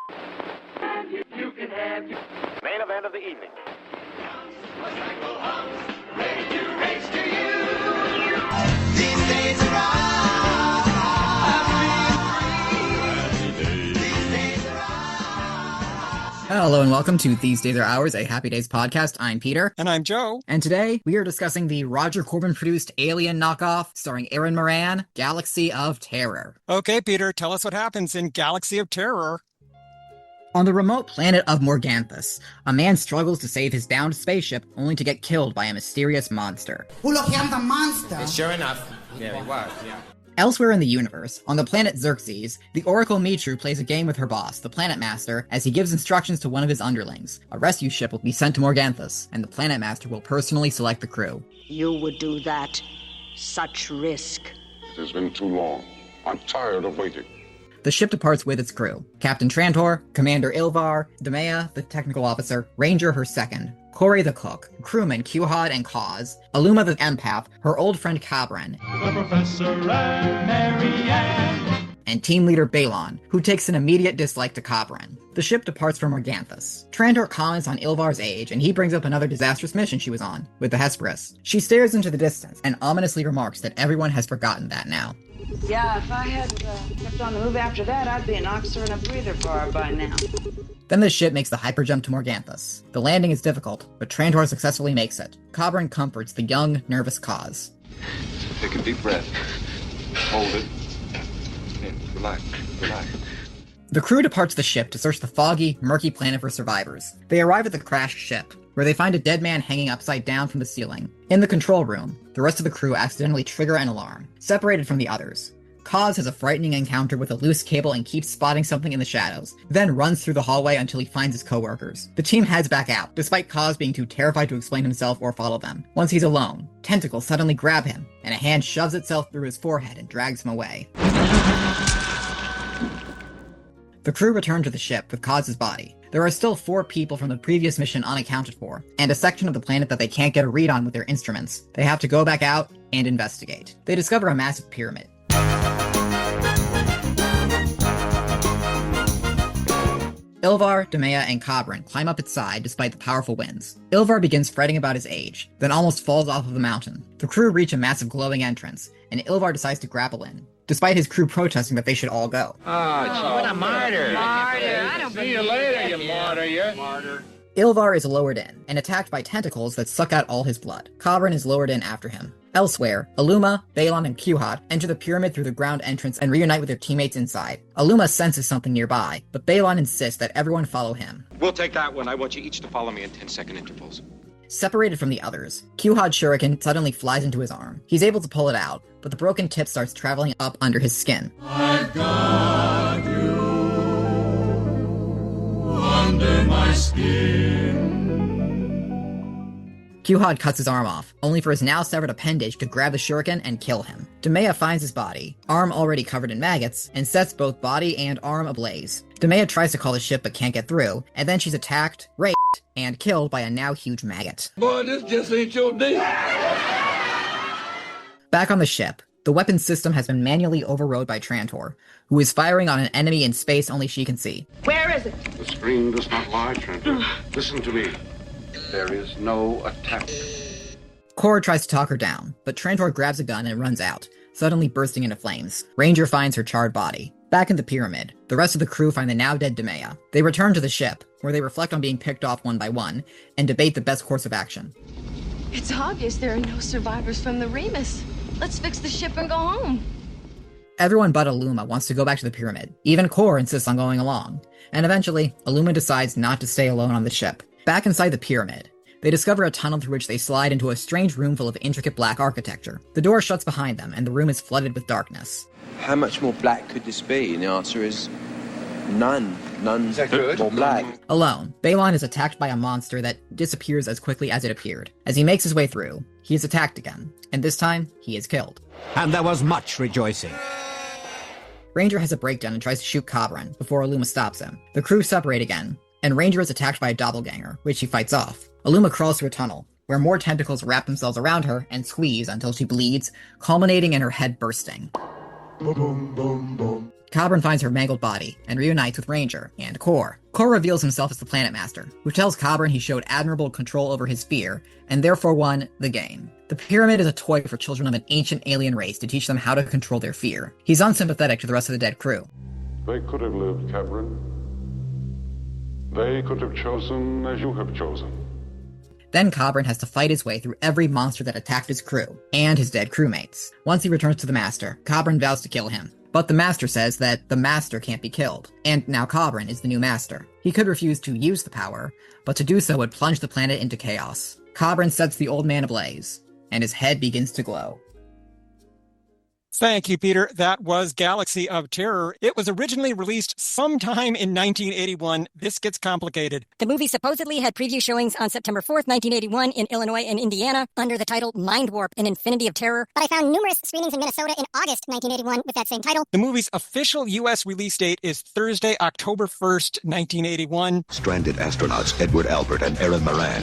Main event of the evening. These days are Hello and welcome to These Days Are Ours, a Happy Days podcast. I'm Peter. And I'm Joe. And today we are discussing the Roger Corman-produced Alien knockoff starring Erin Moran, Galaxy of Terror. Okay, Peter, tell us what happens in Galaxy of Terror. On the remote planet of Morganthus, a man struggles to save his downed spaceship only to get killed by a mysterious monster. Oh, look, I'm the monster. Sure enough. Yeah, he was, yeah. Elsewhere in the universe, on the planet Xerxes, the Oracle Mitru plays a game with her boss, the Planet Master, as he gives instructions to one of his underlings. A rescue ship will be sent to Morganthus, and the Planet Master will personally select the crew. You would do that? Such risk. It has been too long. I'm tired of waiting. The ship departs with its crew. Captain Trantor, Commander Ilvar, Demea, the technical officer, Ranger her second, Corey the cook, crewmen Quhad and Kaz, Aluma the empath, her old friend Cabron, the Professor and Mary Ann, and team leader Balon, who takes an immediate dislike to Cabron. The ship departs from Morganthus. Trantor comments on Ilvar's age, and he brings up another disastrous mission she was on, with the Hesperus. She stares into the distance, and ominously remarks that everyone has forgotten that now. Yeah, if I hadn't kept on the move after that, I'd be an oxer and a breather bar by now. Then the ship makes the hyperjump to Morganthus. The landing is difficult, but Trantor successfully makes it. Cabron comforts the young, nervous Kaz. Take a deep breath. Hold it. And relax. The crew departs the ship to search the foggy, murky planet for survivors. They arrive at the crashed ship, where they find a dead man hanging upside down from the ceiling. In the control room, the rest of the crew accidentally trigger an alarm, separated from the others. Kaz has a frightening encounter with a loose cable and keeps spotting something in the shadows, then runs through the hallway until he finds his co-workers. The team heads back out, despite Kaz being too terrified to explain himself or follow them. Once he's alone, tentacles suddenly grab him, and a hand shoves itself through his forehead and drags him away. The crew return to the ship with Kaz's body. There are still 4 people from the previous mission unaccounted for, and a section of the planet that they can't get a read on with their instruments. They have to go back out and investigate. They discover a massive pyramid. Ilvar, Demea, and Cabron climb up its side despite the powerful winds. Ilvar begins fretting about his age, then almost falls off of the mountain. The crew reach a massive glowing entrance, and Ilvar decides to grapple in, despite his crew protesting that they should all go. Oh, what a martyr. Martyr, I don't See you later, you martyr. Ilvar is lowered in, and attacked by tentacles that suck out all his blood. Cabron is lowered in after him. Elsewhere, Aluma, Balon, and Quhad enter the pyramid through the ground entrance and reunite with their teammates inside. Aluma senses something nearby, but Balon insists that everyone follow him. We'll take that one. I want you each to follow me in 10-second intervals. Separated from the others, Quhad's shuriken suddenly flies into his arm. He's able to pull it out, but the broken tip starts traveling up under his skin. I've got you under my skin. Quhad cuts his arm off, only for his now severed appendage to grab the shuriken and kill him. Demea finds his body, arm already covered in maggots, and sets both body and arm ablaze. Demea tries to call the ship but can't get through, and then she's attacked, raped, and killed by a now huge maggot. Boy, this just ain't your day. Back on the ship, the weapons system has been manually overrode by Trantor, who is firing on an enemy in space only she can see. Where is it? The screen does not lie, Trantor. Listen to me. There is no attack. Cora tries to talk her down, but Trantor grabs a gun and runs out, suddenly bursting into flames. Ranger finds her charred body. Back in the pyramid, the rest of the crew find the now dead Demea. They return to the ship, where they reflect on being picked off one by one, and debate the best course of action. It's obvious there are no survivors from the Remus. Let's fix the ship and go home. Everyone but Aluma wants to go back to the pyramid. Even Kor insists on going along. And eventually, Aluma decides not to stay alone on the ship. Back inside the pyramid, they discover a tunnel through which they slide into a strange room full of intricate black architecture. The door shuts behind them, and the room is flooded with darkness. How much more black could this be? And the answer is none. None more black. Alone, Balon is attacked by a monster that disappears as quickly as it appeared. As he makes his way through, he is attacked again, and this time, he is killed. And there was much rejoicing. Ranger has a breakdown and tries to shoot Cabron before Aluma stops him. The crew separate again, and Ranger is attacked by a doppelganger, which he fights off. Aluma crawls through a tunnel, where more tentacles wrap themselves around her and squeeze until she bleeds, culminating in her head bursting. Cobran finds her mangled body and reunites with Ranger and Kor. Kor reveals himself as the Planet Master, who tells Cobran he showed admirable control over his fear and therefore won the game. The pyramid is a toy for children of an ancient alien race to teach them how to control their fear. He's unsympathetic to the rest of the dead crew. They could have lived, Cabrin. They could have chosen as you have chosen. Then Cobran has to fight his way through every monster that attacked his crew, and his dead crewmates. Once he returns to the Master, Cobran vows to kill him. But the Master says that the Master can't be killed, and now Cobran is the new Master. He could refuse to use the power, but to do so would plunge the planet into chaos. Cobran sets the old man ablaze, and his head begins to glow. Thank you, Peter. That was Galaxy of Terror. It was originally released sometime in 1981. This gets complicated. The movie supposedly had preview showings on September 4th, 1981 in Illinois and Indiana under the title Mind Warp, An Infinity of Terror. But I found numerous screenings in Minnesota in August 1981 with that same title. The movie's official U.S. release date is Thursday, October 1st, 1981. Stranded astronauts Edward Albert and Erin Moran,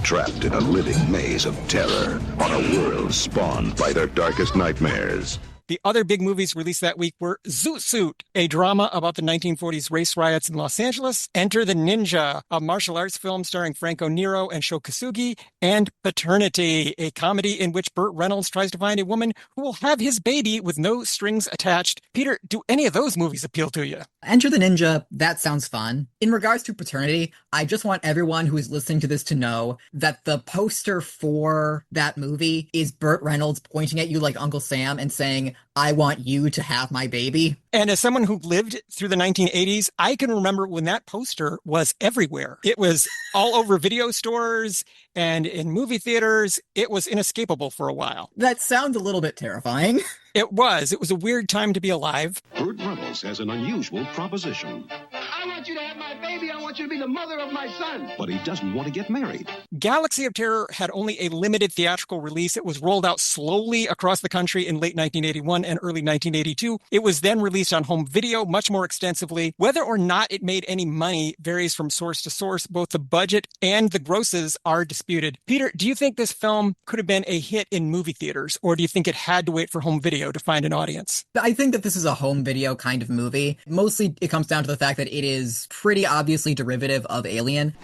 trapped in a living maze of terror on a world spawned by their darkest nightmares. The other big movies released that week were Zoot Suit, a drama about the 1940s race riots in Los Angeles, Enter the Ninja, a martial arts film starring Franco Nero and Sho Kosugi, and Paternity, a comedy in which Burt Reynolds tries to find a woman who will have his baby with no strings attached. Peter, do any of those movies appeal to you? Enter the Ninja, that sounds fun. In regards to Paternity, I just want everyone who is listening to this to know that the poster for that movie is Burt Reynolds pointing at you like Uncle Sam and saying, I want you to have my baby. And as someone who lived through the 1980s, I can remember when that poster was everywhere. It was all over video stores and in movie theaters. It was inescapable for a while. That sounds a little bit terrifying. It was. It was a weird time to be alive. Burt Reynolds has an unusual proposition. I want you to have my baby. I want you to be the mother of my son. But he doesn't want to get married. Galaxy of Terror had only a limited theatrical release. It was rolled out slowly across the country in late 1981 and early 1982. It was then released on home video much more extensively. Whether or not it made any money varies from source to source. Both the budget and the grosses are disputed. Peter, do you think this film could have been a hit in movie theaters, or do you think it had to wait for home video to find an audience? I think that this is a home video kind of movie. Mostly it comes down to the fact that it is pretty obviously derivative of Alien.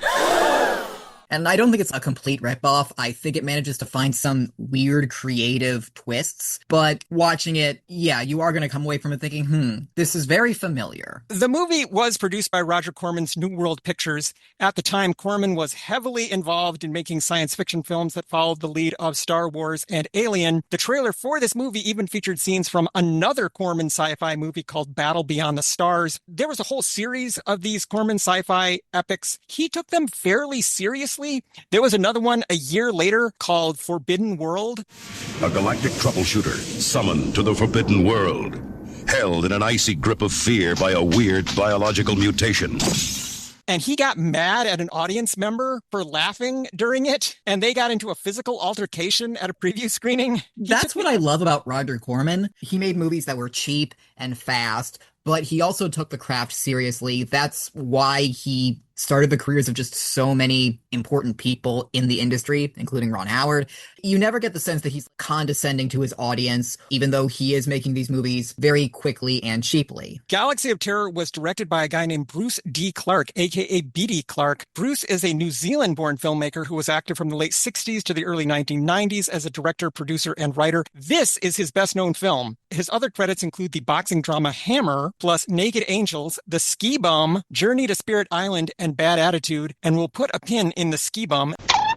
And I don't think it's a complete ripoff. I think it manages to find some weird creative twists. But watching it, yeah, you are going to come away from it thinking, this is very familiar. The movie was produced by Roger Corman's New World Pictures. At the time, Corman was heavily involved in making science fiction films that followed the lead of Star Wars and Alien. The trailer for this movie even featured scenes from another Corman sci-fi movie called Battle Beyond the Stars. There was a whole series of these Corman sci-fi epics. He took them fairly seriously. There was another one a year later called Forbidden World. A galactic troubleshooter summoned to the Forbidden World, held in an icy grip of fear by a weird biological mutation. And he got mad at an audience member for laughing during it, and they got into a physical altercation at a preview screening. That's what I love about Roger Corman. He made movies that were cheap and fast, but he also took the craft seriously. That's why he started the careers of just so many important people in the industry, including Ron Howard. You never get the sense that he's condescending to his audience, even though he is making these movies very quickly and cheaply. Galaxy of Terror was directed by a guy named Bruce D. Clark, a.k.a. B.D. Clark. Bruce is a New Zealand-born filmmaker who was active from the late 60s to the early 1990s as a director, producer, and writer. This is his best-known film. His other credits include the boxing drama Hammer, plus Naked Angels, The Ski Bum, Journey to Spirit Island, and Bad Attitude, and we'll put a pin in The Ski Bum.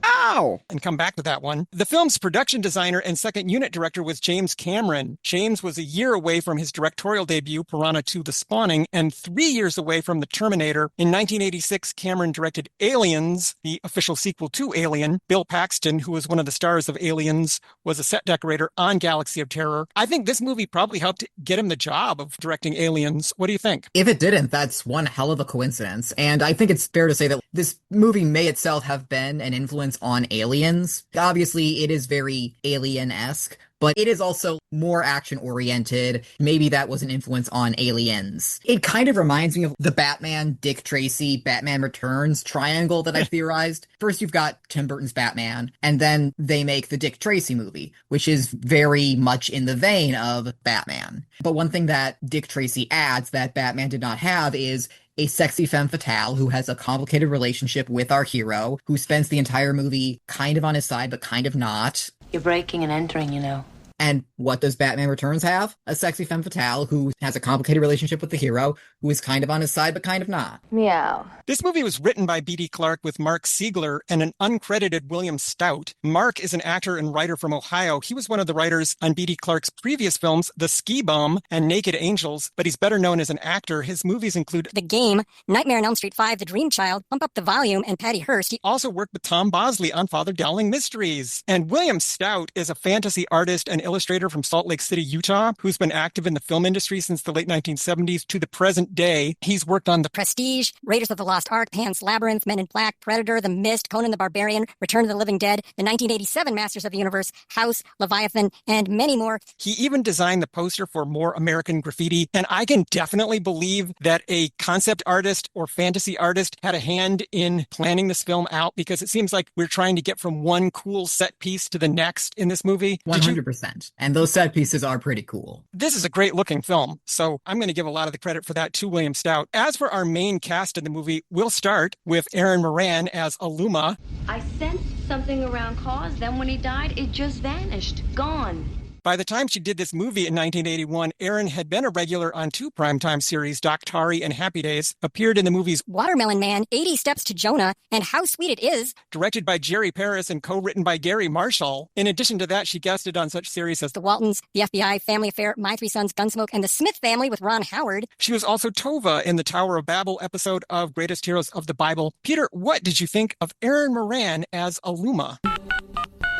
Ow! And come back to that one. The film's production designer and second unit director was James Cameron. James was a year away from his directorial debut, Piranha 2: The Spawning, and 3 years away from The Terminator. In 1986, Cameron directed Aliens, the official sequel to Alien. Bill Paxton, who was one of the stars of Aliens, was a set decorator on Galaxy of Terror. I think this movie probably helped get him the job of directing Aliens. What do you think? If it didn't, that's one hell of a coincidence. And I think it's fair to say that this movie may itself have been an influence on Aliens. Obviously, it is very Alien-esque, but it is also more action-oriented. Maybe that was an influence on Aliens. It kind of reminds me of the Batman, Dick Tracy, Batman Returns triangle that I've theorized. First, you've got Tim Burton's Batman, and then they make the Dick Tracy movie, which is very much in the vein of Batman. But one thing that Dick Tracy adds that Batman did not have is a sexy femme fatale who has a complicated relationship with our hero, who spends the entire movie kind of on his side, but kind of not. You're breaking and entering, you know. And what does Batman Returns have? A sexy femme fatale who has a complicated relationship with the hero, who is kind of on his side, but kind of not. Meow. This movie was written by B.D. Clark with Mark Siegler and an uncredited William Stout. Mark is an actor and writer from Ohio. He was one of the writers on B.D. Clark's previous films, The Ski Bum and Naked Angels, but he's better known as an actor. His movies include The Game, Nightmare on Elm Street 5, The Dream Child, Pump Up the Volume, and Patty Hearst. He also worked with Tom Bosley on Father Dowling Mysteries. And William Stout is a fantasy artist and illustrator from Salt Lake City, Utah, who's been active in the film industry since the late 1970s to the present day. He's worked on The Prestige, Raiders of the Lost Ark, Pan's Labyrinth, Men in Black, Predator, The Mist, Conan the Barbarian, Return of the Living Dead, the 1987 Masters of the Universe, House, Leviathan, and many more. He even designed the poster for More American Graffiti, and I can definitely believe that a concept artist or fantasy artist had a hand in planning this film out, because it seems like we're trying to get from one cool set piece to the next in this movie. 100%. And those set pieces are pretty cool. This is a great looking film, so I'm going to give a lot of the credit for that to William Stout. As for our main cast in the movie, we'll start with Erin Moran as Aluma. I sensed something around Cause, then when he died, it just vanished. Gone. By the time she did this movie in 1981, Erin had been a regular on two primetime series, Doctari and Happy Days, appeared in the movies Watermelon Man, 80 Steps to Jonah, and How Sweet It Is, directed by Jerry Paris and co-written by Gary Marshall. In addition to that, she guested on such series as The Waltons, The FBI, Family Affair, My Three Sons, Gunsmoke, and The Smith Family with Ron Howard. She was also Tova in the Tower of Babel episode of Greatest Heroes of the Bible. Peter, what did you think of Erin Moran as Aluma?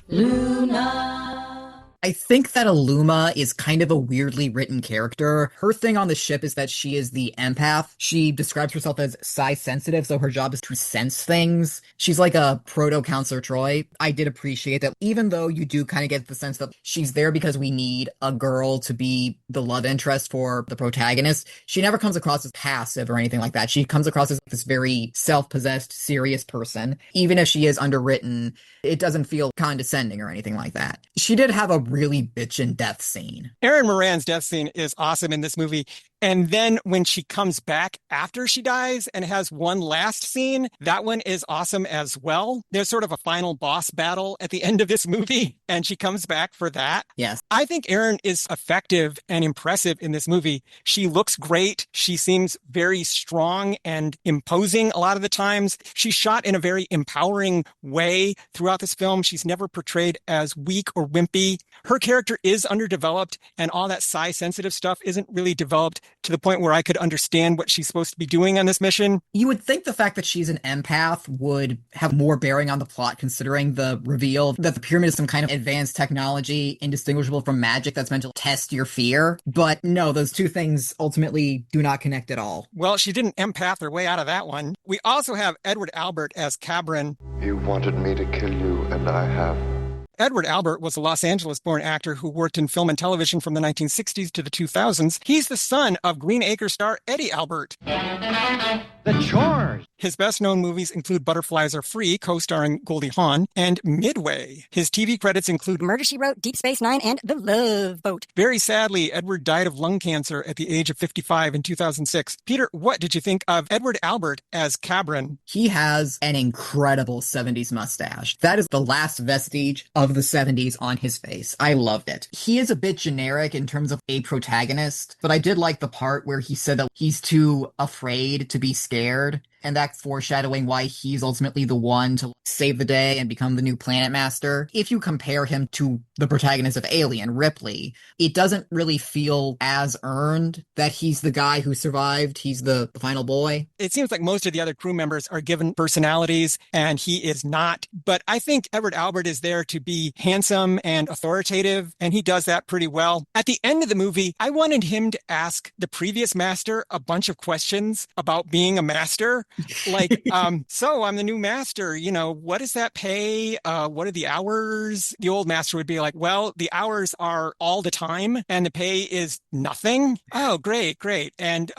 Luna. I think that Aluma is kind of a weirdly written character. Her thing on the ship is that she is the empath. She describes herself as psi sensitive, so her job is to sense things. She's like a proto-Counselor Troy. I did appreciate that, even though you do kind of get the sense that she's there because we need a girl to be the love interest for the protagonist. She never comes across as passive or anything like that. She comes across as this very self-possessed, serious person. Even if she is underwritten, it doesn't feel condescending or anything like that. She did have a really bitchin' death scene. Erin Moran's death scene is awesome in this movie. And then when she comes back after she dies and has one last scene, that one is awesome as well. There's sort of a final boss battle at the end of this movie, and she comes back for that. Yes. I think Erin is effective and impressive in this movie. She looks great. She seems very strong and imposing a lot of the times. She's shot in a very empowering way throughout this film. She's never portrayed as weak or wimpy. Her character is underdeveloped, and all that psi-sensitive stuff isn't really developed to the point where I could understand what she's supposed to be doing on this mission. You would think the fact that she's an empath would have more bearing on the plot, considering the reveal that the pyramid is some kind of advanced technology indistinguishable from magic that's meant to test your fear. But no, those two things ultimately do not connect at all. Well, she didn't empath her way out of that one. We also have Edward Albert as Cabron. You wanted me to kill you, and I have. Edward Albert was a Los Angeles-born actor who worked in film and television from the 1960s to the 2000s. He's the son of Green Acre star Eddie Albert. The Chores. His best-known movies include Butterflies Are Free, co-starring Goldie Hawn, and Midway. His TV credits include Murder, She Wrote, Deep Space Nine, and The Love Boat. Very sadly, Edward died of lung cancer at the age of 55 in 2006. Peter, what did you think of Edward Albert as Cabron? He has an incredible 70s mustache. That is the last vestige of the 70s on his face. I loved it. He is a bit generic in terms of a protagonist, but I did like the part where he said that he's too afraid to be scared. And that's foreshadowing why he's ultimately the one to save the day and become the new planet master. If you compare him to the protagonist of Alien, Ripley, it doesn't really feel as earned that he's the guy who survived. He's the final boy. It seems like most of the other crew members are given personalities, and he is not. But I think Edward Albert is there to be handsome and authoritative, and he does that pretty well. At the end of the movie, I wanted him to ask the previous master a bunch of questions about being a master. Like, so I'm the new master, what does that pay? What are the hours? The old master would be like, well, the hours are all the time and the pay is nothing. Oh, great. And,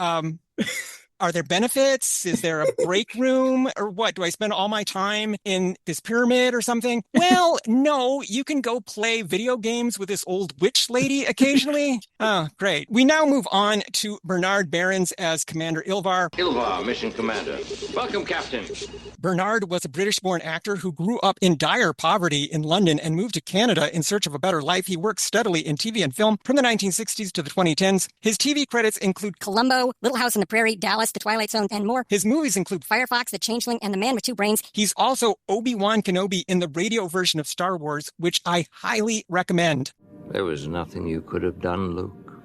are there benefits? Is there a break room or what? Do I spend all my time in this pyramid or something? Well, no, you can go play video games with this old witch lady occasionally. Oh, great. We now move on to Bernard Behrens as Commander Ilvar. Ilvar, mission commander. Welcome, Captain. Bernard was a British-born actor who grew up in dire poverty in London and moved to Canada in search of a better life. He worked steadily in TV and film from the 1960s to the 2010s. His TV credits include Columbo, Little House on the Prairie, Dallas, The Twilight Zone, and more. His movies include Firefox, The Changeling, and The Man with Two Brains. He's also Obi-Wan Kenobi in the radio version of Star Wars, which I highly recommend. There was nothing you could have done, Luke.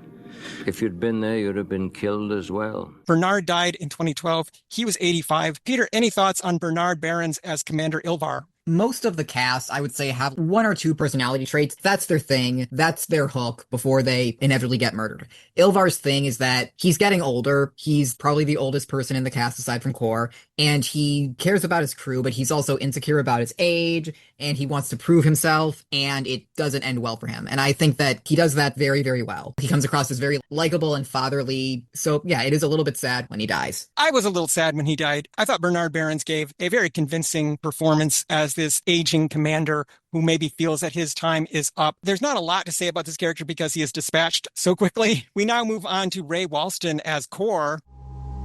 If you'd been there, you'd have been killed as well. Bernard died in 2012. He was 85. Peter, any thoughts on Bernard Behrens as Commander Ilvar? Most of the cast, I would say, have one or two personality traits. That's their thing. That's their hook before they inevitably get murdered. Ilvar's thing is that he's getting older. He's probably the oldest person in the cast aside from Kor, and he cares about his crew, but he's also insecure about his age, and he wants to prove himself, and it doesn't end well for him. And I think that he does that very, very well. He comes across as very likable and fatherly. So yeah, it is a little bit sad when he dies. I was a little sad when he died. I thought Bernard Behrens gave a very convincing performance as this aging commander who maybe feels that his time is up. There's not a lot to say about this character because he is dispatched so quickly. We now move on to Ray Walston as Kor.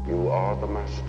You are the master.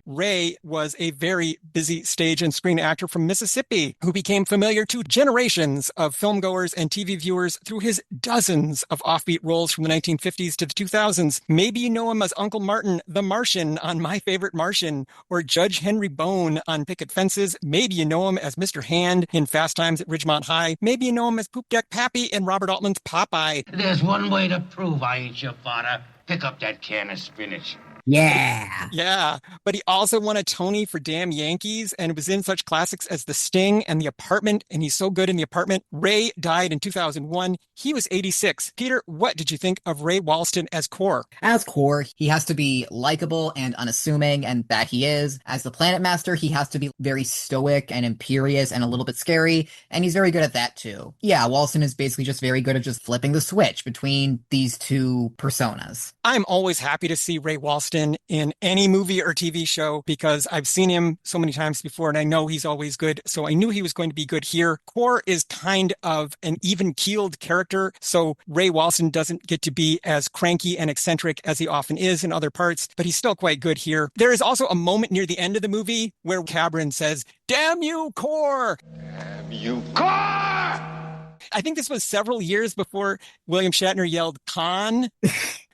Ray was a very busy stage and screen actor from Mississippi who became familiar to generations of filmgoers and TV viewers through his dozens of offbeat roles from the 1950s to the 2000s. Maybe you know him as Uncle Martin, the Martian on My Favorite Martian, or Judge Henry Bone on Picket Fences. Maybe you know him as Mr. Hand in Fast Times at Ridgemont High. Maybe you know him as Poop Deck Pappy in Robert Altman's Popeye. There's one way to prove I ain't your father. Pick up that can of spinach. Yeah, but he also won a Tony for Damn Yankees and was in such classics as The Sting and The Apartment, and he's so good in The Apartment. Ray died in 2001. He was 86. Peter, what did you think of Ray Walston as Kor? As Kor, he has to be likable and unassuming, and that he is. As the Planet Master, he has to be very stoic and imperious and a little bit scary, and he's very good at that too. Yeah, Walston is basically just very good at just flipping the switch between these two personas. I'm always happy to see Ray Walston in any movie or TV show because I've seen him so many times before and I know he's always good. So I knew he was going to be good here. Kor is kind of an even-keeled character, so Ray Walston doesn't get to be as cranky and eccentric as he often is in other parts, but he's still quite good here. There is also a moment near the end of the movie where Cabron says, "Damn you, Kor! Damn you, Kor!" I think this was several years before William Shatner yelled Khan.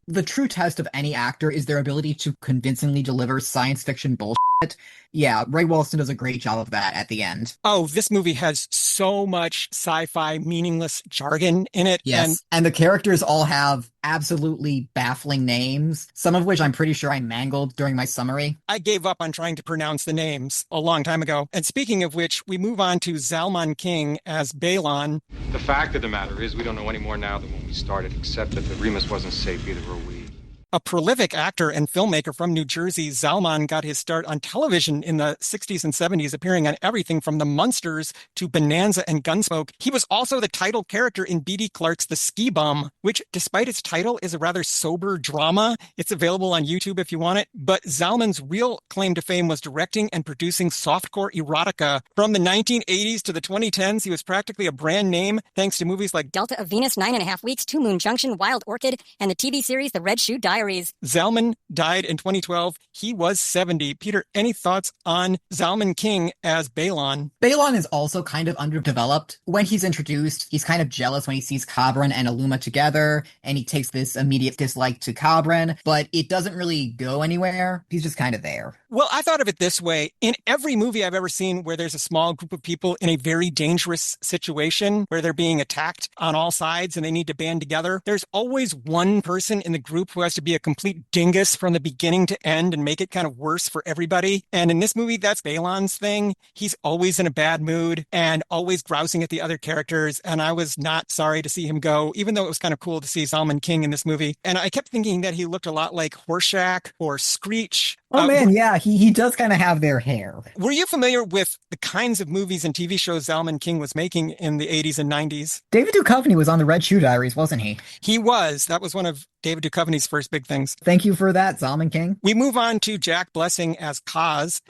The true test of any actor is their ability to convincingly deliver science fiction bullshit. Yeah, Ray Walston does a great job of that at the end. Oh, this movie has so much sci-fi meaningless jargon in it. Yes, and the characters all have absolutely baffling names, some of which I'm pretty sure I mangled during my summary. I gave up on trying to pronounce the names a long time ago. And speaking of which, we move on to Zalman King as Balon. The fact of the matter is we don't know any more now than when we started, except that the Remus wasn't safe, either were we. A prolific actor and filmmaker from New Jersey, Zalman got his start on television in the 60s and 70s, appearing on everything from The Munsters to Bonanza and Gunsmoke. He was also the title character in B.D. Clark's The Ski Bum, which, despite its title, is a rather sober drama. It's available on YouTube if you want it. But Zalman's real claim to fame was directing and producing softcore erotica. From the 1980s to the 2010s, he was practically a brand name thanks to movies like Delta of Venus, 9.5 Weeks, Two Moon Junction, Wild Orchid, and the TV series The Red Shoe Diaries. Zalman died in 2012. He was 70. Peter, any thoughts on Zalman King as Balon? Balon is also kind of underdeveloped. When he's introduced, he's kind of jealous when he sees Cabron and Aluma together, and he takes this immediate dislike to Cabron, but it doesn't really go anywhere. He's just kind of there. Well, I thought of it this way. In every movie I've ever seen where there's a small group of people in a very dangerous situation where they're being attacked on all sides and they need to band together, there's always one person in the group who has to be a complete dingus from the beginning to end and make it kind of worse for everybody. And in this movie, that's Balon's thing. He's always in a bad mood and always grousing at the other characters. And I was not sorry to see him go, even though it was kind of cool to see Zalman King in this movie. And I kept thinking that he looked a lot like Horshack or Screech. Oh man, yeah, he does kind of have their hair. Were you familiar with the kinds of movies and TV shows Zalman King was making in the 80s and 90s? David Duchovny was on the Red Shoe Diaries, wasn't he? He was. That was one of David Duchovny's first big things. Thank you for that, Zalman King. We move on to Jack Blessing as Kaz.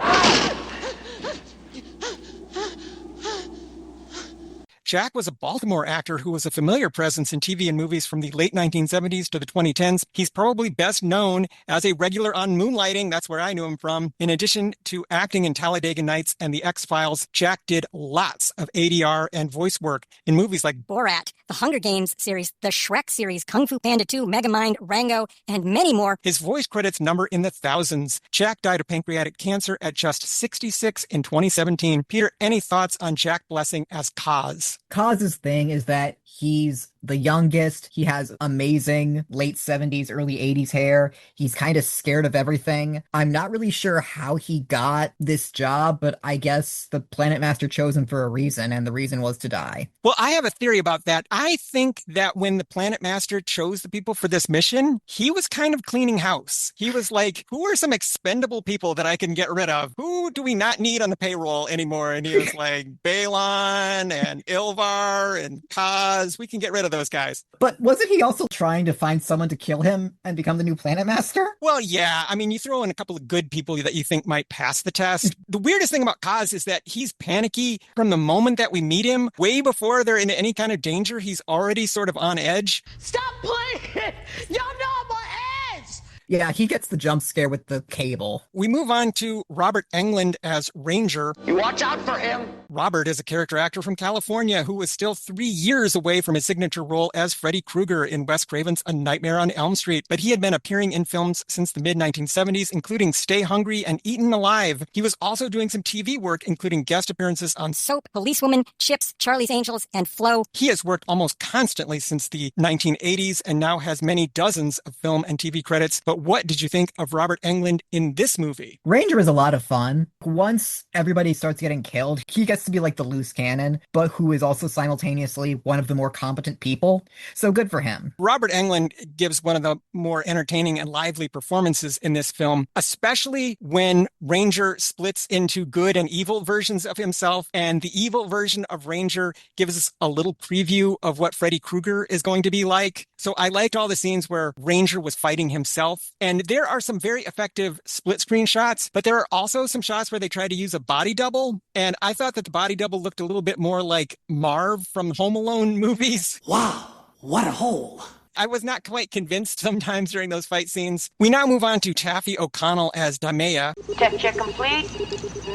Jack was a Baltimore actor who was a familiar presence in TV and movies from the late 1970s to the 2010s. He's probably best known as a regular on Moonlighting. That's where I knew him from. In addition to acting in Talladega Nights and The X-Files, Jack did lots of ADR and voice work in movies like Borat, the Hunger Games series, the Shrek series, Kung Fu Panda 2, Megamind, Rango, and many more. His voice credits number in the thousands. Jack died of pancreatic cancer at just 66 in 2017. Peter, any thoughts on Jack Blessing as Kaz? Kaz's thing is that he's the youngest. He has amazing late 70s, early 80s hair. He's kind of scared of everything. I'm not really sure how he got this job, but I guess the Planet Master chose him for a reason, and the reason was to die. Well, I have a theory about that. I think that when the Planet Master chose the people for this mission, he was kind of cleaning house. He was like, who are some expendable people that I can get rid of? Who do we not need on the payroll anymore? And he was like, Balon and Ilvar and Kaz. We can get rid of those guys. But wasn't he also trying to find someone to kill him and become the new Planet Master? Well, yeah. I mean, you throw in a couple of good people that you think might pass the test. The weirdest thing about Kaz is that he's panicky from the moment that we meet him. Way before they're in any kind of danger, he's already sort of on edge. Stop playing! Y'all know I'm on edge! Yeah, he gets the jump scare with the cable. We move on to Robert Englund as Ranger. You watch out for him. Robert is a character actor from California who was still 3 years away from his signature role as Freddy Krueger in Wes Craven's A Nightmare on Elm Street, but he had been appearing in films since the mid-1970s, including Stay Hungry and Eaten Alive. He was also doing some TV work, including guest appearances on Soap, Policewoman, Chips, Charlie's Angels, and Flow. He has worked almost constantly since the 1980s and now has many dozens of film and TV credits. But what did you think of Robert Englund in this movie? Ranger is a lot of fun. Once everybody starts getting killed, he gets to be like the loose cannon, but who is also simultaneously one of the more competent people. So good for him. Robert Englund gives one of the more entertaining and lively performances in this film, especially when Ranger splits into good and evil versions of himself. And the evil version of Ranger gives us a little preview of what Freddy Krueger is going to be like. So I liked all the scenes where Ranger was fighting himself. And there are some very effective split screen shots, but there are also some shots where they try to use a body double. And I thought that the body double looked a little bit more like Marv from Home Alone movies. Wow, what a hole. I was not quite convinced sometimes during those fight scenes. We now move on to Taffy O'Connell as Damea. Tech check complete.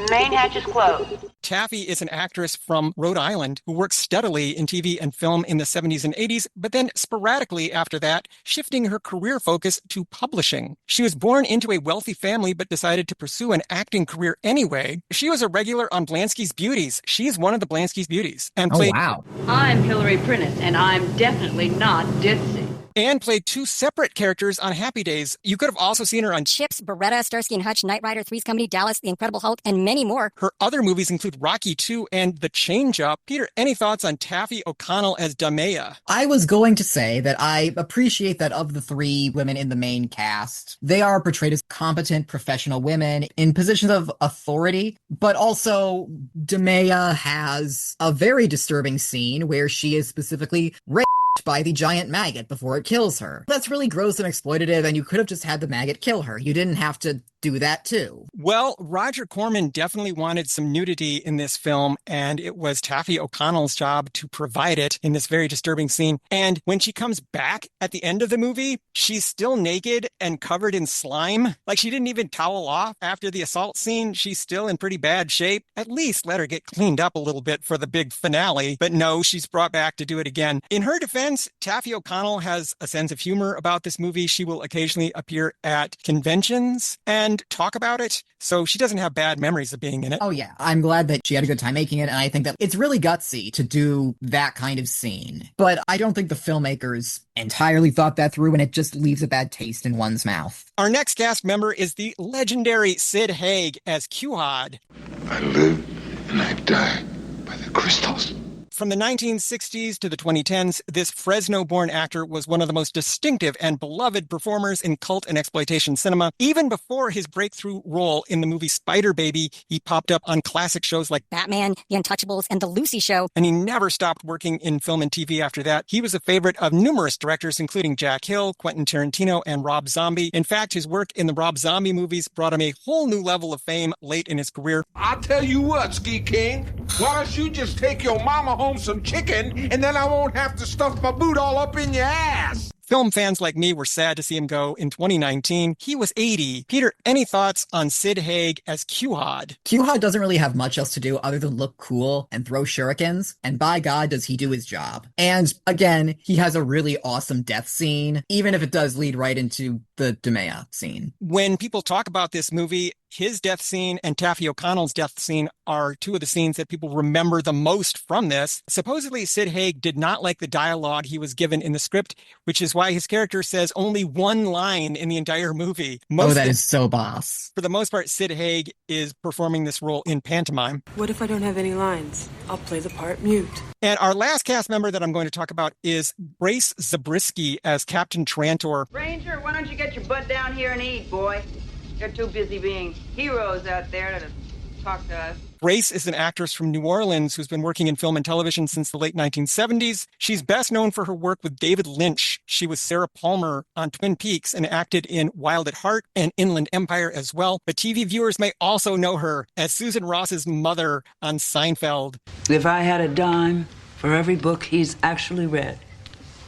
Main hatch is closed. Taffy is an actress from Rhode Island who worked steadily in TV and film in the 70s and 80s, but then sporadically after that, shifting her career focus to publishing. She was born into a wealthy family, but decided to pursue an acting career anyway. She was a regular on Blansky's Beauties. She's one of the Blansky's Beauties. And played, wow. I'm Hillary Prentice, and I'm definitely not ditzy. And played 2 separate characters on Happy Days. You could have also seen her on Chips, Beretta, Starsky and Hutch, Knight Rider, Three's Company, Dallas, The Incredible Hulk, and many more. Her other movies include Rocky II and The Change-Up. Peter, any thoughts on Taffy O'Connell as Damea? I was going to say that I appreciate that of the 3 women in the main cast, they are portrayed as competent professional women in positions of authority, but also Damea has a very disturbing scene where she is specifically raped by the giant maggot before it kills her. That's really gross and exploitative, and you could have just had the maggot kill her. You didn't have to do that too. Well, Roger Corman definitely wanted some nudity in this film, and it was Taffy O'Connell's job to provide it in this very disturbing scene. And when she comes back at the end of the movie, she's still naked and covered in slime. Like, she didn't even towel off after the assault scene. She's still in pretty bad shape. At least let her get cleaned up a little bit for the big finale. But no, she's brought back to do it again. In her defense, Taffy O'Connell has a sense of humor about this movie. She will occasionally appear at conventions and talk about it, so she doesn't have bad memories of being in it. Oh yeah, I'm glad that she had a good time making it, and I think that it's really gutsy to do that kind of scene. But I don't think the filmmakers entirely thought that through, and it just leaves a bad taste in one's mouth. Our next cast member is the legendary Sid Haig as Quhad. I live and I die by the crystals. from the 1960s to the 2010s, this Fresno-born actor was one of the most distinctive and beloved performers in cult and exploitation cinema. Even before his breakthrough role in the movie Spider Baby, he popped up on classic shows like Batman, The Untouchables, and The Lucy Show. And he never stopped working in film and TV after that. He was a favorite of numerous directors, including Jack Hill, Quentin Tarantino, and Rob Zombie. In fact, his work in the Rob Zombie movies brought him a whole new level of fame late in his career. I'll tell you what, Ski King. Why don't you just take your mama home some chicken, and then I won't have to stuff my boot all up in your ass. Film fans like me were sad to see him go in 2019. He was 80. Peter, any thoughts on Sid Haig as Q-Hod? Q-Hod doesn't really have much else to do other than look cool and throw shurikens, and by God does he do his job. And again, he has a really awesome death scene, even if it does lead right into the DeMea scene. When people talk about this movie, his death scene and Taffy O'Connell's death scene are two of the scenes that people remember the most from this. Supposedly, Sid Haig did not like the dialogue he was given in the script, which is why his character says only one line in the entire movie. That is so boss. For the most part, Sid Haig is performing this role in pantomime. What if I don't have any lines? I'll play the part mute. And our last cast member that I'm going to talk about is Grace Zabriskie as Captain Trantor. Ranger, why don't you get your butt down here and eat, boy? You're too busy being heroes out there to talk to us. Grace is an actress from New Orleans who's been working in film and television since the late 1970s. She's best known for her work with David Lynch. She was Sarah Palmer on Twin Peaks and acted in Wild at Heart and Inland Empire as well. But TV viewers may also know her as Susan Ross's mother on Seinfeld. If I had a dime for every book he's actually read,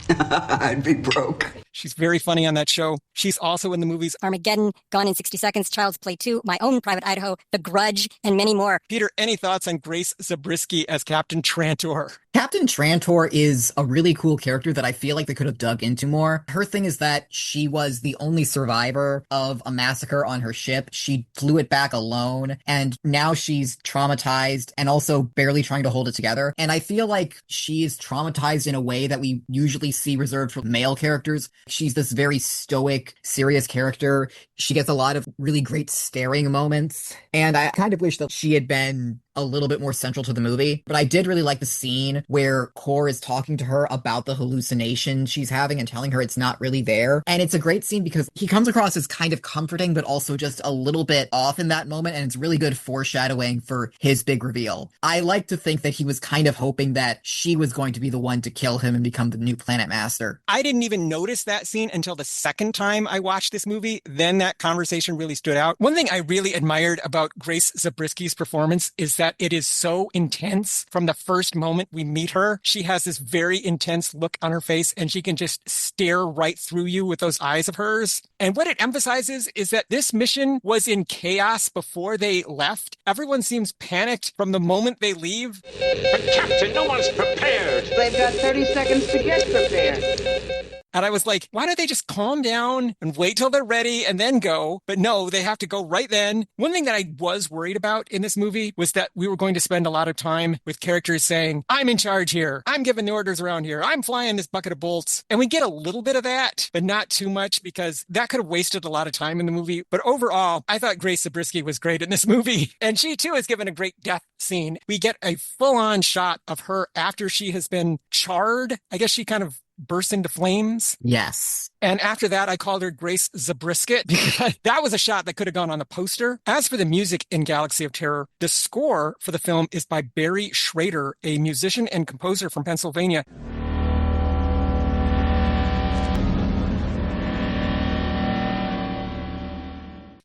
I'd be broke. She's very funny on that show. She's also in the movies Armageddon, Gone in 60 Seconds, Child's Play 2, My Own Private Idaho, The Grudge, and many more. Peter, any thoughts on Grace Zabriskie as Captain Trantor? Captain Trantor is a really cool character that I feel like they could have dug into more. Her thing is that she was the only survivor of a massacre on her ship. She flew it back alone, and now she's traumatized and also barely trying to hold it together. And I feel like she is traumatized in a way that we usually see reserved for male characters. She's this very stoic, serious character. She gets a lot of really great staring moments, and I kind of wish that she had been a little bit more central to the movie. But I did really like the scene where Cor is talking to her about the hallucination she's having and telling her it's not really there. And it's a great scene because he comes across as kind of comforting, but also just a little bit off in that moment. And it's really good foreshadowing for his big reveal. I like to think that he was kind of hoping that she was going to be the one to kill him and become the new Planet Master. I didn't even notice that scene until the second time I watched this movie. Then that conversation really stood out. One thing I really admired about Grace Zabriskie's performance is that it is so intense from the first moment we meet her. She has this very intense look on her face, and she can just stare right through you with those eyes of hers. And what it emphasizes is that this mission was in chaos before they left. Everyone seems panicked from the moment they leave. But Captain, no one's prepared. They've got 30 seconds to get prepared. And I was like, why don't they just calm down and wait till they're ready and then go? But no, they have to go right then. One thing that I was worried about in this movie was that we were going to spend a lot of time with characters saying, I'm in charge here. I'm giving the orders around here. I'm flying this bucket of bolts. And we get a little bit of that, but not too much, because that could have wasted a lot of time in the movie. But overall, I thought Grace Zabriskie was great in this movie. And she too is given a great death scene. We get a full-on shot of her after she has been charred. I guess she kind of burst into flames. Yes. And after that, I called her Grace Zabrisket because that was a shot that could have gone on the poster. As for the music in Galaxy of Terror, the score for the film is by Barry Schrader, a musician and composer from Pennsylvania.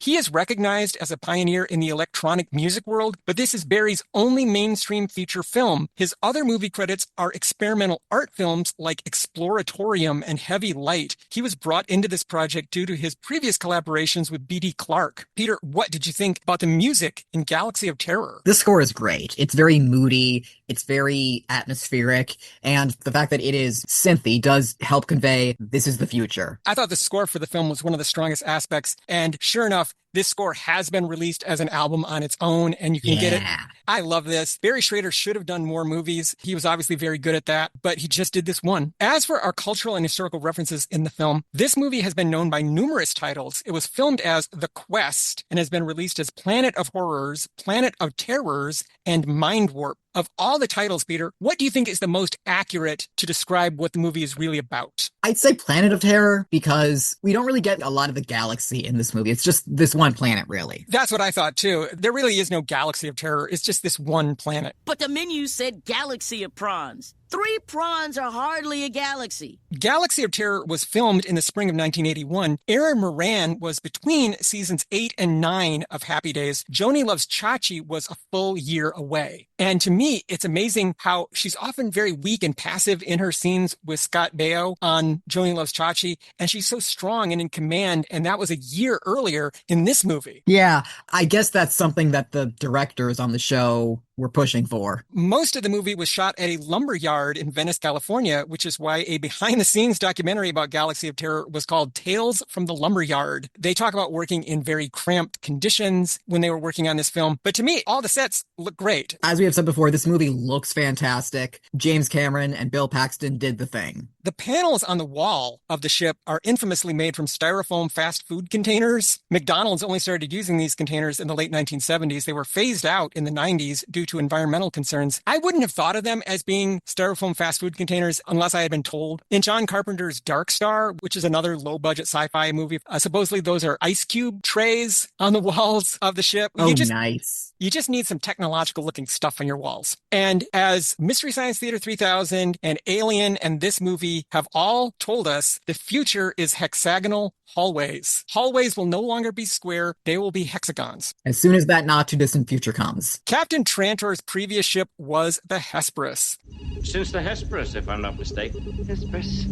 He is recognized as a pioneer in the electronic music world, but this is Barry's only mainstream feature film. His other movie credits are experimental art films like Exploratorium and Heavy Light. He was brought into this project due to his previous collaborations with B.D. Clark. Peter, what did you think about the music in Galaxy of Terror? The score is great. It's very moody, it's very atmospheric, and the fact that it is synthy does help convey this is the future. I thought the score for the film was one of the strongest aspects, and sure enough, This score has been released as an album on its own, and you can get it. I love this. Barry Schrader should have done more movies. He was obviously very good at that, but he just did this one. As for our cultural and historical references in the film, this movie has been known by numerous titles. It was filmed as The Quest and has been released as Planet of Horrors, Planet of Terrors, and Mind Warp. Of all the titles, Peter, what do you think is the most accurate to describe what the movie is really about? I'd say Planet of Terror, because we don't really get a lot of the galaxy in this movie. It's just this one planet, really. That's what I thought, too. There really is no galaxy of terror. It's just this one planet. But the menu said galaxy of prawns. 3 prawns are hardly a galaxy. Galaxy of Terror was filmed in the spring of 1981. Erin Moran was between seasons 8 and 9 of Happy Days. Joni Loves Chachi was a full year away. And to me, it's amazing how she's often very weak and passive in her scenes with Scott Baio on Joni Loves Chachi, and she's so strong and in command, and that was a year earlier in this movie. Yeah, I guess that's something that the directors on the show were pushing for. Most of the movie was shot at a lumber yard in Venice, California, which is why a behind-the-scenes documentary about Galaxy of Terror was called Tales from the Lumber Yard. They talk about working in very cramped conditions when they were working on this film. But to me, all the sets look great. As we have said before, this movie looks fantastic. James Cameron and Bill Paxton did the thing. The panels on the wall of the ship are infamously made from styrofoam fast food containers. McDonald's only started using these containers in the late 1970s. They were phased out in the 90s due to environmental concerns. I wouldn't have thought of them as being styrofoam fast food containers unless I had been told. In John Carpenter's Dark Star, which is another low-budget sci-fi movie, supposedly those are ice cube trays on the walls of the ship. Nice. You just need some technological-looking stuff on your walls. And as Mystery Science Theater 3000 and Alien and this movie have all told us, the future is hexagonal hallways. Hallways will no longer be square. They will be hexagons. As soon as that not-too-distant future comes. Captain Trantor's previous ship was the Hesperus. Since the Hesperus, if I'm not mistaken. Hesperus.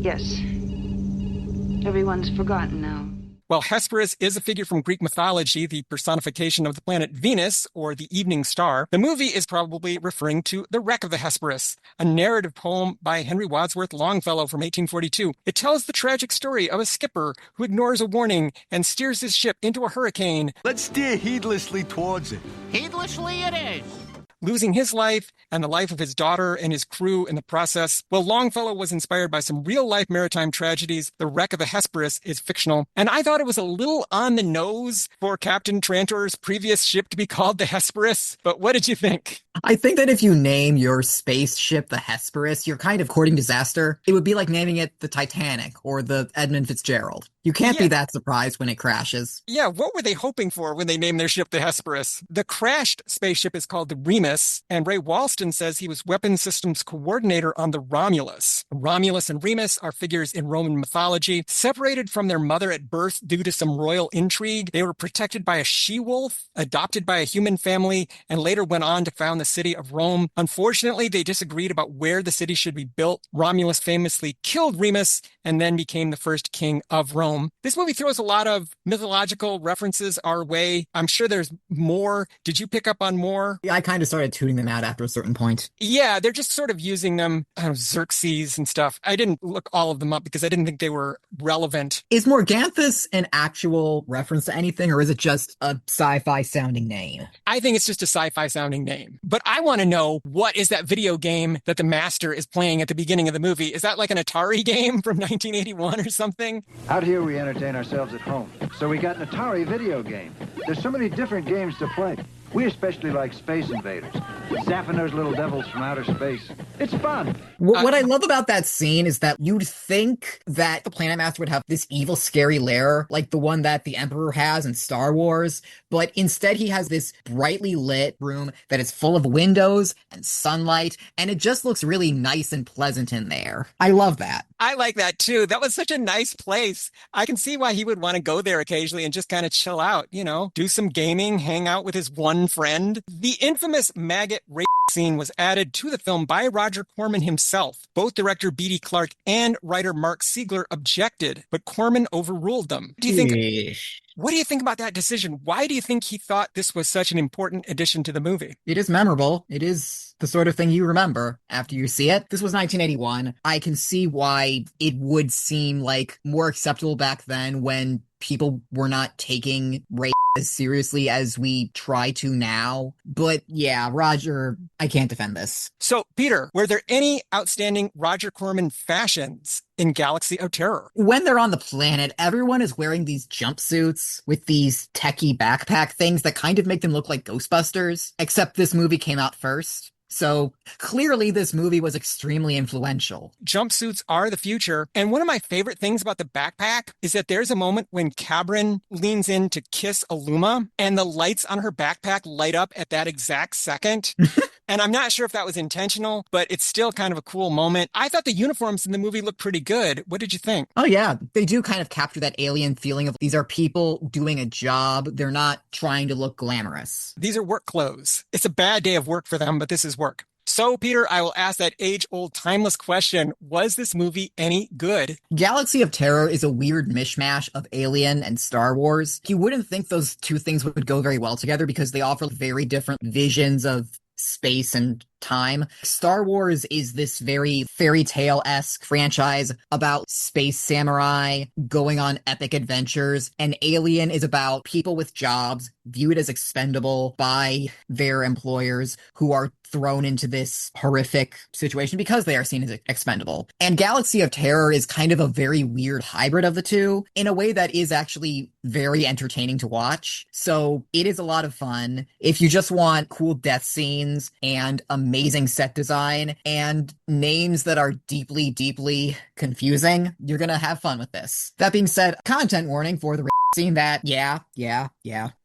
Yes. Everyone's forgotten now. Well, Hesperus is a figure from Greek mythology, the personification of the planet Venus, or the evening star. The movie is probably referring to The Wreck of the Hesperus, a narrative poem by Henry Wadsworth Longfellow from 1842. It tells the tragic story of a skipper who ignores a warning and steers his ship into a hurricane. Let's steer heedlessly towards it. Heedlessly it is. Losing his life and the life of his daughter and his crew in the process. Well, Longfellow was inspired by some real-life maritime tragedies. The Wreck of the Hesperus is fictional. And I thought it was a little on the nose for Captain Trantor's previous ship to be called the Hesperus. But what did you think? I think that if you name your spaceship the Hesperus, you're kind of courting disaster. It would be like naming it the Titanic or the Edmund Fitzgerald. You can't be that surprised when it crashes. Yeah, what were they hoping for when they named their ship the Hesperus? The crashed spaceship is called the Remus, and Ray Walston says he was weapons systems coordinator on the Romulus. Romulus and Remus are figures in Roman mythology. Separated from their mother at birth due to some royal intrigue, they were protected by a she-wolf, adopted by a human family, and later went on to found the city of Rome. Unfortunately, they disagreed about where the city should be built. Romulus famously killed Remus and then became the first king of Rome. This movie throws a lot of mythological references our way. I'm sure there's more. Did you pick up on more? Yeah, I kind of started tuning them out after a certain point. Yeah, they're just sort of using them, Xerxes and stuff. I didn't look all of them up because I didn't think they were relevant. Is Morganthus an actual reference to anything, or is it just a sci-fi sounding name? I think it's just a sci-fi sounding name. But I want to know, what is that video game that the master is playing at the beginning of the movie? Is that like an Atari game from 1981 or something? Out here we entertain ourselves at home, so we got an Atari video game. There's so many different games to play. We especially like Space Invaders, zapping those little devils from outer space. It's fun. What I love about that scene is that you'd think that the Planet Master would have this evil, scary lair, like the one that the Emperor has in Star Wars, but instead he has this brightly lit room that is full of windows and sunlight, and it just looks really nice and pleasant in there. I love that. I like that too. That was such a nice place. I can see why he would want to go there occasionally and just kind of chill out, do some gaming, hang out with his one friend. The infamous maggot rape scene was added to the film by Roger Corman himself. Both director B.D. Clark and writer Mark Siegler objected, but Corman overruled them. What do you think about that decision? Why do you think he thought this was such an important addition to the movie? It is memorable. It is the sort of thing you remember after you see it. This was 1981. I can see why it would seem like more acceptable back then when people were not taking rape as seriously as we try to now. But yeah, Roger, I can't defend this. So, Peter, were there any outstanding Roger Corman fashions in Galaxy of Terror? When they're on the planet, everyone is wearing these jumpsuits with these techie backpack things that kind of make them look like Ghostbusters, except this movie came out first. So clearly this movie was extremely influential. Jumpsuits are the future. And one of my favorite things about the backpack is that there's a moment when Cabrin leans in to kiss Aluma and the lights on her backpack light up at that exact second. And I'm not sure if that was intentional, but it's still kind of a cool moment. I thought the uniforms in the movie looked pretty good. What did you think? Oh, yeah. They do kind of capture that alien feeling of these are people doing a job. They're not trying to look glamorous. These are work clothes. It's a bad day of work for them, but this is work. So, Peter, I will ask that age-old, timeless question. Was this movie any good? Galaxy of Terror is a weird mishmash of Alien and Star Wars. You wouldn't think those two things would go very well together because they offer very different visions of space and time. Star Wars is this very fairy tale-esque franchise about space samurai going on epic adventures, and Alien is about people with jobs viewed as expendable by their employers who are thrown into this horrific situation because they are seen as expendable. And Galaxy of Terror is kind of a very weird hybrid of the two in a way that is actually very entertaining to watch. So it is a lot of fun. If you just want cool death scenes and amazing set design and names that are deeply, deeply confusing, you're gonna have fun with this. That being said, content warning for the scene that, yeah.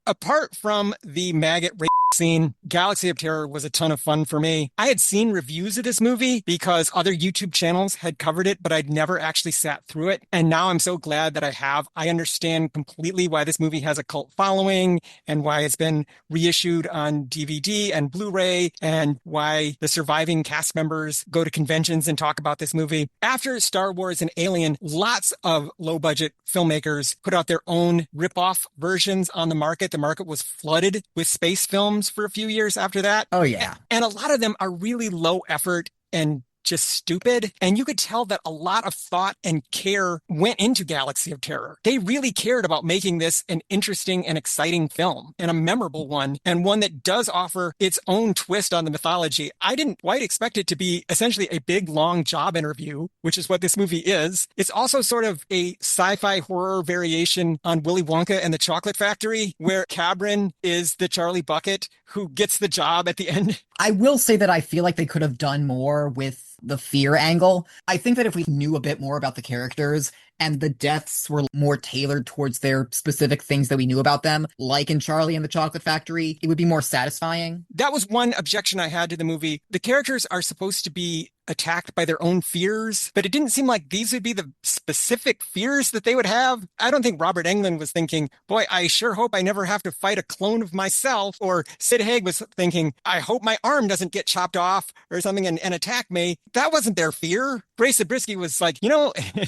Apart from the maggot rape scene, Galaxy of Terror was a ton of fun for me. I had seen reviews of this movie because other YouTube channels had covered it, but I'd never actually sat through it. And now I'm so glad that I have. I understand completely why this movie has a cult following and why it's been reissued on DVD and Blu-ray and why the surviving cast members go to conventions and talk about this movie. After Star Wars and Alien, lots of low-budget filmmakers put out their own rip-off versions on the market. The market was flooded with space films for a few years after that. Oh, yeah. And a lot of them are really low effort and just stupid. And you could tell that a lot of thought and care went into Galaxy of Terror. They really cared about making this an interesting and exciting film and a memorable one, and one that does offer its own twist on the mythology. I didn't quite expect it to be essentially a big, long job interview, which is what this movie is. It's also sort of a sci-fi horror variation on Willy Wonka and the Chocolate Factory, where Cabrin is the Charlie Bucket who gets the job at the end. I will say that I feel like they could have done more with the fear angle. I think that if we knew a bit more about the characters and the deaths were more tailored towards their specific things that we knew about them, like in Charlie and the Chocolate Factory, it would be more satisfying. That was one objection I had to the movie. The characters are supposed to be attacked by their own fears, but it didn't seem like these would be the specific fears that they would have. I don't think Robert Englund was thinking, boy, I sure hope I never have to fight a clone of myself. Or Sid Haig was thinking, I hope my arm doesn't get chopped off or something and attack me. That wasn't their fear. Grace Zabriskie was like,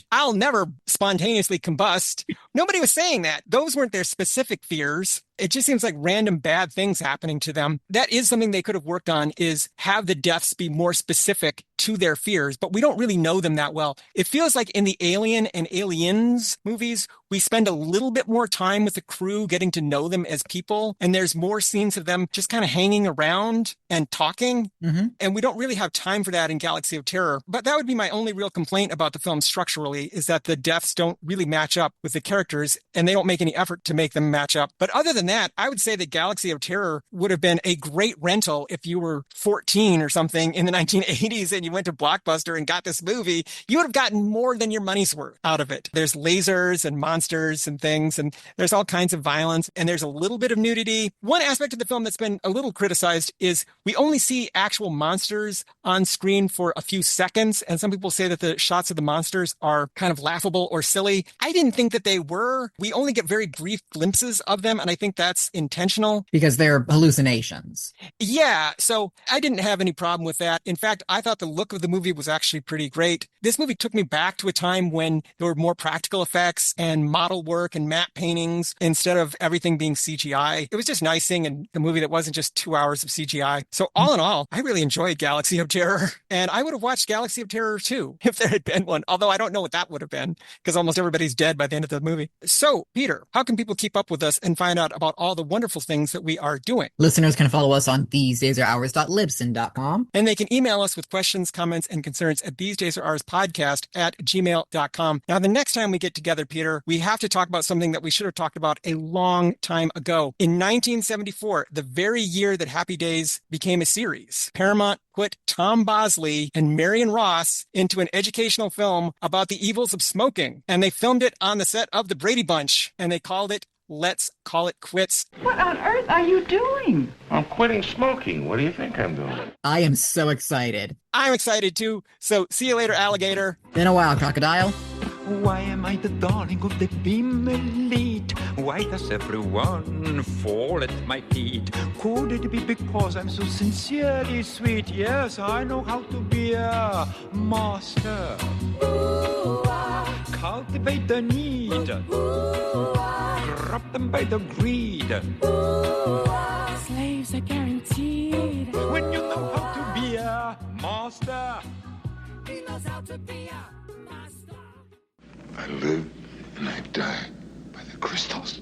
I'll never spontaneously combust. Nobody was saying that. Those weren't their specific fears. It just seems like random bad things happening to them. That is something they could have worked on, is have the deaths be more specific to their fears, but we don't really know them that well. It feels like in the Alien and Aliens movies, we spend a little bit more time with the crew getting to know them as people, and there's more scenes of them just kind of hanging around and talking, and we don't really have time for that in Galaxy of Terror. But that would be my only real complaint about the film structurally, is that the deaths don't really match up with the characters, and they don't make any effort to make them match up. But other than that, I would say that Galaxy of Terror would have been a great rental if you were 14 or something in the 1980s and you went to Blockbuster and got this movie. You would have gotten more than your money's worth out of it. There's lasers and monsters and things, and there's all kinds of violence, and there's a little bit of nudity. One aspect of the film that's been a little criticized is we only see actual monsters on screen for a few seconds, and some people say that the shots of the monsters are kind of laughable or silly. I didn't think that they were. We only get very brief glimpses of them, and I think that's intentional. Because they're hallucinations. Yeah, so I didn't have any problem with that. In fact, I thought the look of the movie was actually pretty great. This movie took me back to a time when there were more practical effects and model work and matte paintings instead of everything being CGI. It was just nice seeing a movie that wasn't just 2 hours of CGI. So all in all, I really enjoyed Galaxy of Terror. And I would have watched Galaxy of Terror too, if there had been one. Although I don't know what that would have been, because almost everybody's dead by the end of the movie. So, Peter, how can people keep up with us and find out about all the wonderful things that we are doing? Listeners can follow us on thesedaysArehours.libsyn.com. And they can email us with questions, comments, and concerns at thesedaysarhourspodcast@gmail.com. Now, the next time we get together, Peter, we have to talk about something that we should have talked about a long time ago. In 1974, the very year that Happy Days became a series, Paramount put Tom Bosley and Marion Ross into an educational film about the evils of smoking. And they filmed it on the set of The Brady Bunch. And they called it Let's Call It Quits. What on earth are you doing? I'm quitting smoking. What do you think I'm doing? I am so excited. I'm excited too. So see you later, alligator. Been a while, crocodile. Why am I the darling of the female elite? Why does everyone fall at my feet? Could it be because I'm so sincerely sweet? Yes, I know how to be a master. Cultivate the need. Grab them by the greed. Slaves are guaranteed. When you know how to be a master. He knows how to be a master. I live and I die by the crystals.